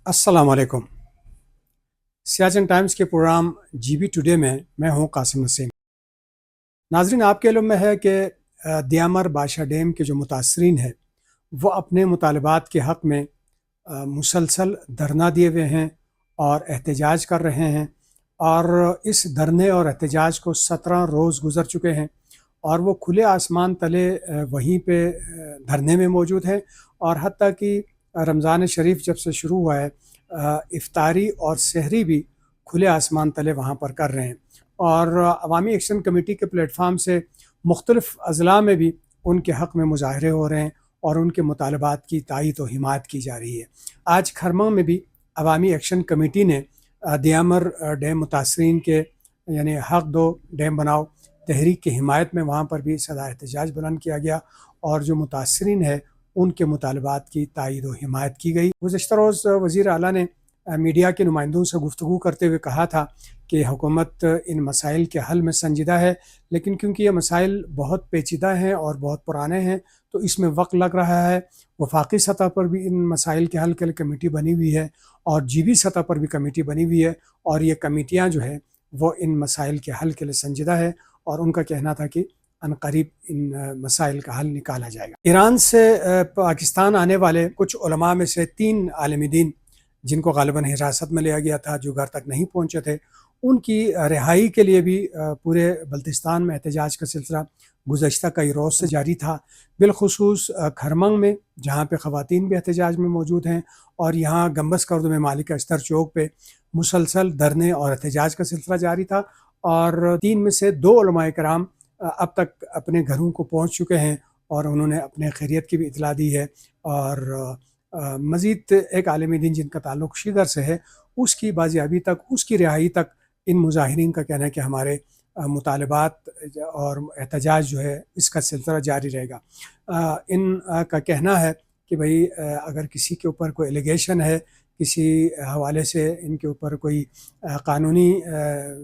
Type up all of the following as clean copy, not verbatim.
अस्सलाम वालेकुम। सियाचिन टाइम्स के प्रोग्राम जीबी टुडे में मैं हूं कासिम नसीम। नाजरीन, आपके इल्म में है कि दियामर बादशाह डैम के जो मुतासरीन हैं वो अपने मुतालबात के हक़ में मुसलसल धरना दिए हुए हैं और एहतजाज कर रहे हैं। और इस धरने और एहतजाज को 17 रोज़ गुज़र चुके हैं और वो खुले आसमान तले वहीं पे धरने में मौजूद हैं। और हत्ता कि रमज़ान शरीफ जब से शुरू हुआ है, इफ्तारी और सहरी भी खुले आसमान तले वहाँ पर कर रहे हैं। और अवामी एक्शन कमेटी के प्लेटफार्म से मुख्तलिफ़ अज़ला में भी उनके हक़ में मुज़ाहरे हो रहे हैं और उनके मुतालबात की तायीद और हिमायत की जा रही है। आज खरमा में भी अवामी एक्शन कमेटी ने दियामर डैम मुतासरीन के यानी हक़ दो डैम बनाओ तहरीक की हिमायत में वहाँ पर भी सदा एहतजाज बुलंद किया गया और जो मुतासरीन है उनके मुतालबात की तायीद और हिमायत की गई। गुज़श्ता रोज़ वज़ीर आला ने मीडिया के नुमाइंदों से गुफ्तगू करते हुए कहा था कि हुकूमत इन मसाइल के हल में संजीदा है, लेकिन क्योंकि ये मसाइल बहुत पेचीदा हैं और बहुत पुराने हैं तो इसमें वक्त लग रहा है। वफाकी सतह पर भी इन मसाइल के हल के लिए कमेटी बनी हुई है और जीबी सतह पर भी कमेटी बनी हुई है और ये कमेटियाँ जो है वो इन मसाइल के हल के लिए संजीदा है। और उनका कहना था कि अनकरीब इन मसाइल का हल निकाला जाएगा। ईरान से पाकिस्तान आने वाले कुछ उलमा में से 3 आलिम दीन जिनको गालिबन हिरासत में लिया गया था, जो घर तक नहीं पहुँचे थे, उनकी रिहाई के लिए भी पूरे बल्तिस्तान में एहतजाज का सिलसिला गुज़श्ता कई रोज़ से जारी था। बिलखुसूस खरमंग में जहाँ पे ख़वातीन भी एहतजाज में मौजूद हैं और यहाँ गंबस कर्द में मालिक अस्तर चौक पे मुसलसल धरने और एहतजाज का सिलसिला जारी था। और 3 में से 2 उलमाए कराम अब तक अपने घरों को पहुँच चुके हैं और उन्होंने अपने खैरियत की भी इतला दी है। और मज़ीद एक आलिम दीन जिनका ताल्लुक़ शिगर से है, उसकी बाजियाबी तक, उसकी रिहाई तक इन मुजाहिरीन का कहना है कि हमारे मुतालबात और एहतजाज जो है इसका सिलसिला जारी रहेगा। इन का कहना है कि भाई अगर किसी के ऊपर कोई एलिगेशन है, किसी हवाले से इनके ऊपर कोई कानूनी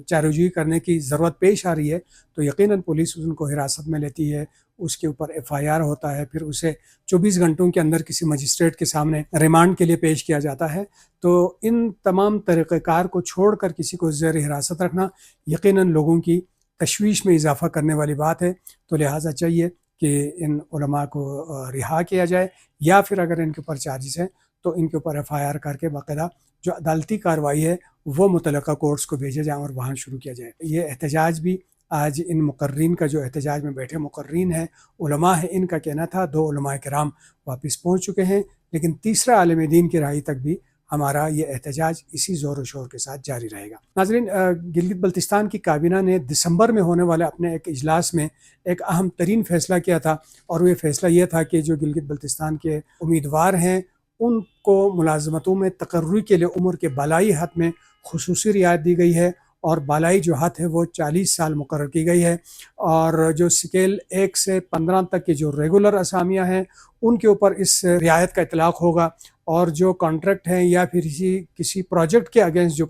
चाराजोई करने की ज़रूरत पेश आ रही है तो यकीनन पुलिस उनको हिरासत में लेती है, उसके ऊपर FIR होता है, फिर उसे 24 घंटों के अंदर किसी मजिस्ट्रेट के सामने रिमांड के लिए पेश किया जाता है। तो इन तमाम तरीक़ेकार को छोड़कर किसी को ज़ेर हिरासत रखना यकीनन लोगों की तशवीश में इजाफ़ा करने वाली बात है। तो लिहाजा चाहिए कि इन उलमा को रिहा किया जाए या फिर अगर इनके ऊपर चार्जेस हैं तो इनके ऊपर FIR करके बाकायदा जो अदालती कार्रवाई है वो मुतल्लका कोर्ट्स को भेजे जाए और वहाँ शुरू किया जाए। ये एहतजाज भी आज इन मुकर्रीन का जो एहतजाज में बैठे मुकर्रीन हैं, उलमा है, इनका कहना था 2 उलमाए किराम वापस पहुँच चुके हैं, लेकिन तीसरा आलिम दीन की रहाई तक भी हमारा ये एहतजाज इसी ज़ोर और शोर के साथ जारी रहेगा। नाज़रीन, गिलगित बल्तिस्तान की काबीना ने दिसंबर में होने वाले अपने एक इजलास में एक अहम तरीन फ़ैसला किया था और वो फ़ैसला ये था कि जो गिलगित बल्तिस्तान के उम्मीदवार हैं उनको मुलाजमतों में तकर्रुई के लिए उम्र के बालाई हद में खुसूसी रियायत दी गई है और बालाई जो हद है वो 40 साल मुकर्रर की गई है। और जो स्केल 1 से 15 तक की जो रेगुलर असामियाँ हैं उनके ऊपर इस रियायत का इतलाक़ होगा और जो कॉन्ट्रैक्ट हैं या फिर किसी प्रोजेक्ट के अगेंस्ट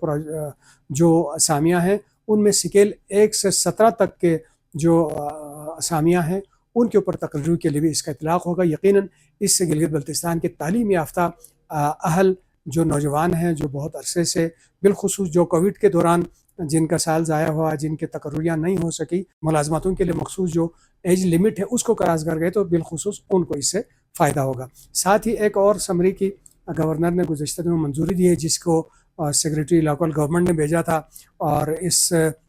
जो असामियाँ हैं उनमें स्केल 1 से 17 तक के जो असामियाँ हैं उनके ऊपर तकर्रुई के लिए भी इसका इतलाक़ होगा। यकीनन इससे गिलगित बल्तिस्तान के तालीम याफ्ता अहल जो नौजवान हैं, जो बहुत अरसे से बिलखुसूस जो कोविड के दौरान जिनका साल ज़ाया हुआ, जिनके तकर्रुइयाँ नहीं हो सकी, मुलाजमतों के लिए मखसूस जो एज लिमिट है उसको क्रॉस कर गए, तो बिलखुसूस उनको इससे फ़ायदा होगा। साथ ही एक और समरी की गवर्नर ने गुज़श्ता दिनों मंजूरी दी है जिसको सेक्रेटरी लोकल गवर्नमेंट ने भेजा था और इस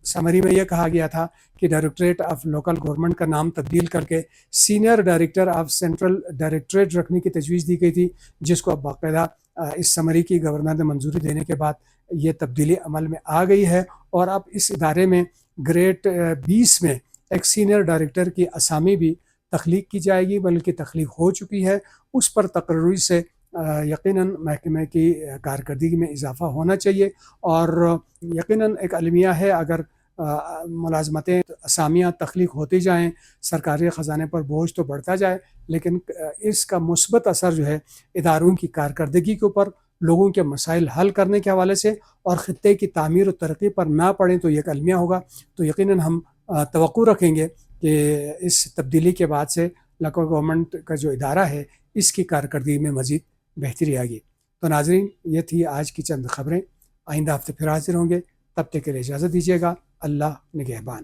समरी में यह कहा गया था कि डायरेक्टरेट ऑफ लोकल गवर्नमेंट का नाम तब्दील करके senior director of central directorate रखने की तजवीज़ दी गई थी, जिसको अब बाकायदा इस समरी की गवर्नर ने मंजूरी देने के बाद ये तब्दीली अमल में आ गई है और अब इस इदारे में ग्रेड 20 में एक सीनियर डायरेक्टर की असामी भी तख्लीक की जाएगी, बल्कि तख्लीक हो चुकी है। उस पर तकर्रुई से यकीनन महकमे की कारकर्दगी में इजाफ़ा होना चाहिए और यकीनन एक अलमिया है अगर मुलाजमतें असामियाँ तख्लीक होती जाएँ, सरकारी ख़जाने पर बोझ तो बढ़ता जाए, लेकिन इसका मुस्बत असर जो है इदारों की कारकर्दगी के ऊपर, लोगों के मसाइल हल करने के हवाले से और ख़ित्ते की तामीर और तरक्की पर ना पड़ें तो ये एक अलमिया होगा। तो यकीनन हम तवक्कुओ रखेंगे कि इस तब्दीली के बाद से लोकल गवर्नमेंट का जो इदारा है इसकी कारकर्दगी में मज़ीद बेहतरी आएगी। تو ناظرین یہ تھی آج کی چند خبریں، آئندہ ہفتے پھر حاضر ہوں گے، تب تک کے لیے اجازت دیجیے گا، اللہ نگہبان۔